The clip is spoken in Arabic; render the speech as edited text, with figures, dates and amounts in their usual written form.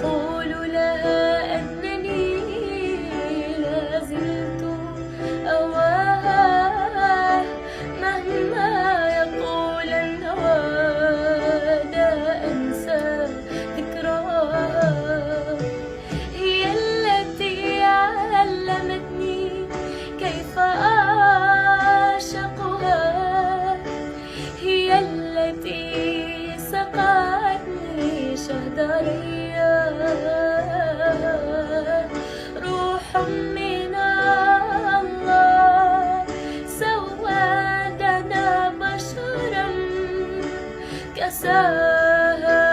قولوا لها أنني لا زلت أواها، مهما يقول الهوى لا أنسى ذكراها. هي التي علمتني كيف أعشقها، هي التي سقتني شهد